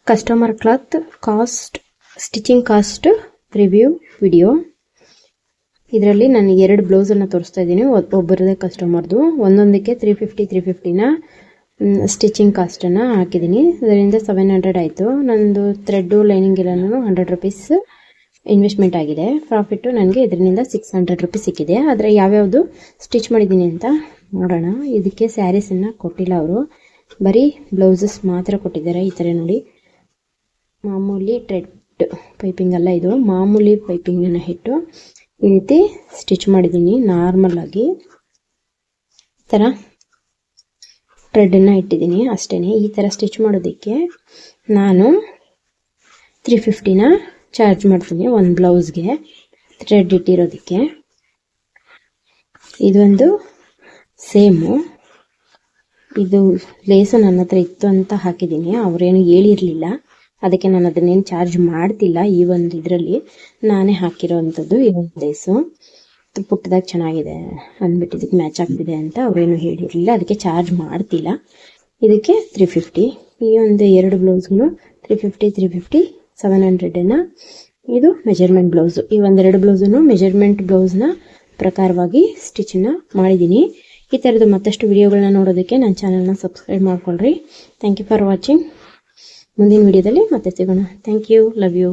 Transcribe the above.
Customer cloth cost stitching cost review video. ಇದರಲ್ಲಿ ನಾನು 2 ಬ್ಲೌಸನ್ನು ತೋರಿಸ್ತಾ ಇದ್ದೀನಿ. ಒಬ್ಬರದೇ ಕಸ್ಟಮರ್ದು. ಒಂದೊಂದಕ್ಕೆ 350ನ ಸ್ಟಿಚಿಂಗ್ ಕಾಸ್ಟನ್ನು ಹಾಕಿದ್ದೀನಿ. ಅದರಿಂದ 700 ಆಯಿತು. ನಂದು ಥ್ರೆಡ್ಡು ಲೈನಿಂಗ್ ಎಲ್ಲನೂ 100 ರುಪೀಸ್ ಇನ್ವೆಸ್ಟ್ಮೆಂಟ್ ಆಗಿದೆ. ಪ್ರಾಫಿಟ್ಟು ನನಗೆ ಇದರಿಂದ 600 ರುಪೀಸ್ ಸಿಕ್ಕಿದೆ. ಆದರೆ ಯಾವ್ಯಾವುದು ಸ್ಟಿಚ್ ಮಾಡಿದ್ದೀನಿ ಅಂತ ನೋಡೋಣ. ಇದಕ್ಕೆ ಸ್ಯಾರೀಸನ್ನು ಕೊಟ್ಟಿಲ್ಲ ಅವರು, ಬರೀ ಬ್ಲೌಸಸ್ ಮಾತ್ರ ಕೊಟ್ಟಿದ್ದಾರೆ. ಈ ಥರ ನೋಡಿ, ಮಾಮೂಲಿ ಥ್ರೆಡ್ ಪೈಪಿಂಗ್ ಅಲ್ಲ, ಇದು ಮಾಮೂಲಿ ಪೈಪಿಂಗನ್ನು ಇಟ್ಟು ಈ ರೀತಿ ಸ್ಟಿಚ್ ಮಾಡಿದ್ದೀನಿ. ನಾರ್ಮಲ್ ಆಗಿ ಈ ಥರ ಥ್ರೆಡನ್ನು ಇಟ್ಟಿದ್ದೀನಿ ಅಷ್ಟೇ. ಈ ಥರ ಸ್ಟಿಚ್ ಮಾಡೋದಕ್ಕೆ ನಾನು 350ನ ಚಾರ್ಜ್ ಮಾಡ್ತೀನಿ ಒಂದು ಬ್ಲೌಸ್ಗೆ ಥ್ರೆಡ್ ಇಟ್ಟಿರೋದಕ್ಕೆ. ಇದೊಂದು ಸೇಮು. ಇದು ಲೇಸು ನನ್ನ ಹತ್ರ ಇತ್ತು ಅಂತ ಹಾಕಿದ್ದೀನಿ. ಅವರೇನು ಹೇಳಿರಲಿಲ್ಲ, ಅದಕ್ಕೆ ನಾನು ಅದನ್ನೇನು ಚಾರ್ಜ್ ಮಾಡ್ತಿಲ್ಲ. ಈ ಒಂದು ಇದರಲ್ಲಿ ನಾನೇ ಹಾಕಿರೋ ಅಂಥದ್ದು ಈ ಒಂದು ಲೇಸು. ಪುಟ್ಟದಾಗಿ ಚೆನ್ನಾಗಿದೆ ಅಂದ್ಬಿಟ್ಟು ಇದಕ್ಕೆ ಮ್ಯಾಚ್ ಆಗ್ತಿದೆ ಅಂತ ಅವರೇನು ಹೇಳಿರಲಿಲ್ಲ, ಅದಕ್ಕೆ ಚಾರ್ಜ್ ಮಾಡ್ತಿಲ್ಲ. ಇದಕ್ಕೆ 350. ಈ ಒಂದು 2 ಬ್ಲೌಸ್ಗಳು 350 700ನ. ಇದು ಮೆಜರ್ಮೆಂಟ್ ಬ್ಲೌಸು. ಈ ಒಂದೆರಡು ಬ್ಲೌಸನ್ನು ಮೆಜರ್ಮೆಂಟ್ ಬ್ಲೌಸ್ನ ಪ್ರಕಾರವಾಗಿ ಸ್ಟಿಚನ್ನು ಮಾಡಿದ್ದೀನಿ. ಈ ಥರದ್ದು ಮತ್ತಷ್ಟು ವಿಡಿಯೋಗಳನ್ನ ನೋಡೋದಕ್ಕೆ ನನ್ನ ಚಾನಲ್ನ ಸಬ್ಸ್ಕ್ರೈಬ್ ಮಾಡ್ಕೊಳ್ರಿ. Thank you for watching. ಮುಂದಿನ ವಿಡಿಯೋದಲ್ಲಿ ಮತ್ತೆ ಸಿಗೋಣ. Thank you, love you.